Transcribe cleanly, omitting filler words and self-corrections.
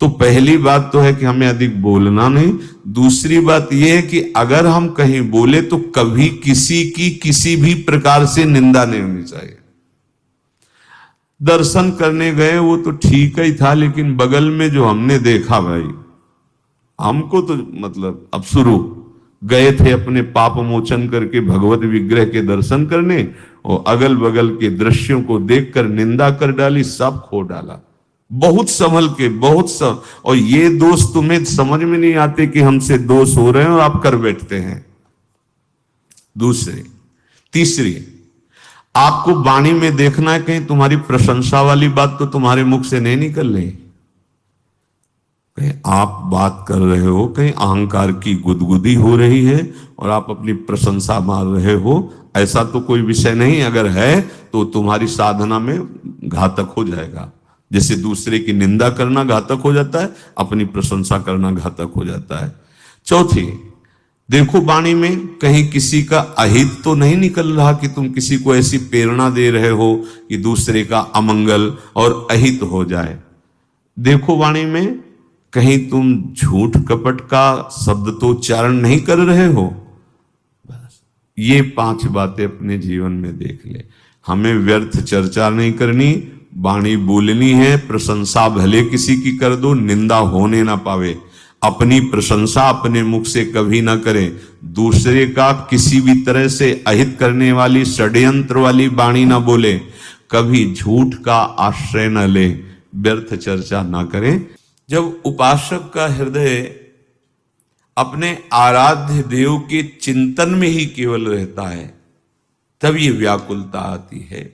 तो पहली बात तो है कि हमें अधिक बोलना नहीं। दूसरी बात यह है कि अगर हम कहीं बोले तो कभी किसी की किसी भी प्रकार से निंदा नहीं होनी चाहिए। दर्शन करने गए वो तो ठीक ही था, लेकिन बगल में जो हमने देखा भाई, हमको तो मतलब अब शुरू गए थे अपने पाप मोचन करके भगवत विग्रह के दर्शन करने, और अगल बगल के दृश्यों को देखकर निंदा कर डाली, सब खो डाला। बहुत संभल के, बहुत सब। और ये दोष तुम्हें समझ में नहीं आते कि हमसे दोष हो रहे हैं और आप कर बैठते हैं। दूसरी तीसरी, आपको वाणी में देखना है कहीं तुम्हारी प्रशंसा वाली बात तो तुम्हारे मुख से नहीं निकल रही। कहीं आप बात कर रहे हो, कहीं अहंकार की गुदगुदी हो रही है और आप अपनी प्रशंसा मार रहे हो, ऐसा तो कोई विषय नहीं। अगर है तो तुम्हारी साधना में घातक हो जाएगा। जैसे दूसरे की निंदा करना घातक हो जाता है, अपनी प्रशंसा करना घातक हो जाता है। चौथी, देखो वाणी में कहीं किसी का अहित तो नहीं निकल रहा कि तुम किसी को ऐसी प्रेरणा दे रहे हो कि दूसरे का अमंगल और अहित हो जाए। देखो वाणी में कहीं तुम झूठ कपट का शब्द तो उच्चारण नहीं कर रहे हो। बस ये 5 बातें अपने जीवन में देख ले। हमें व्यर्थ चर्चा नहीं करनी, वाणी बोलनी है। प्रशंसा भले किसी की कर दो, निंदा होने ना पावे। अपनी प्रशंसा अपने मुख से कभी ना करें। दूसरे का किसी भी तरह से अहित करने वाली षड्यंत्र वाली वाणी ना बोले। कभी झूठ का आश्रय न ले, व्यर्थ चर्चा ना करें। जब उपासक का हृदय अपने आराध्य देव के चिंतन में ही केवल रहता है, तब ये व्याकुलता आती है।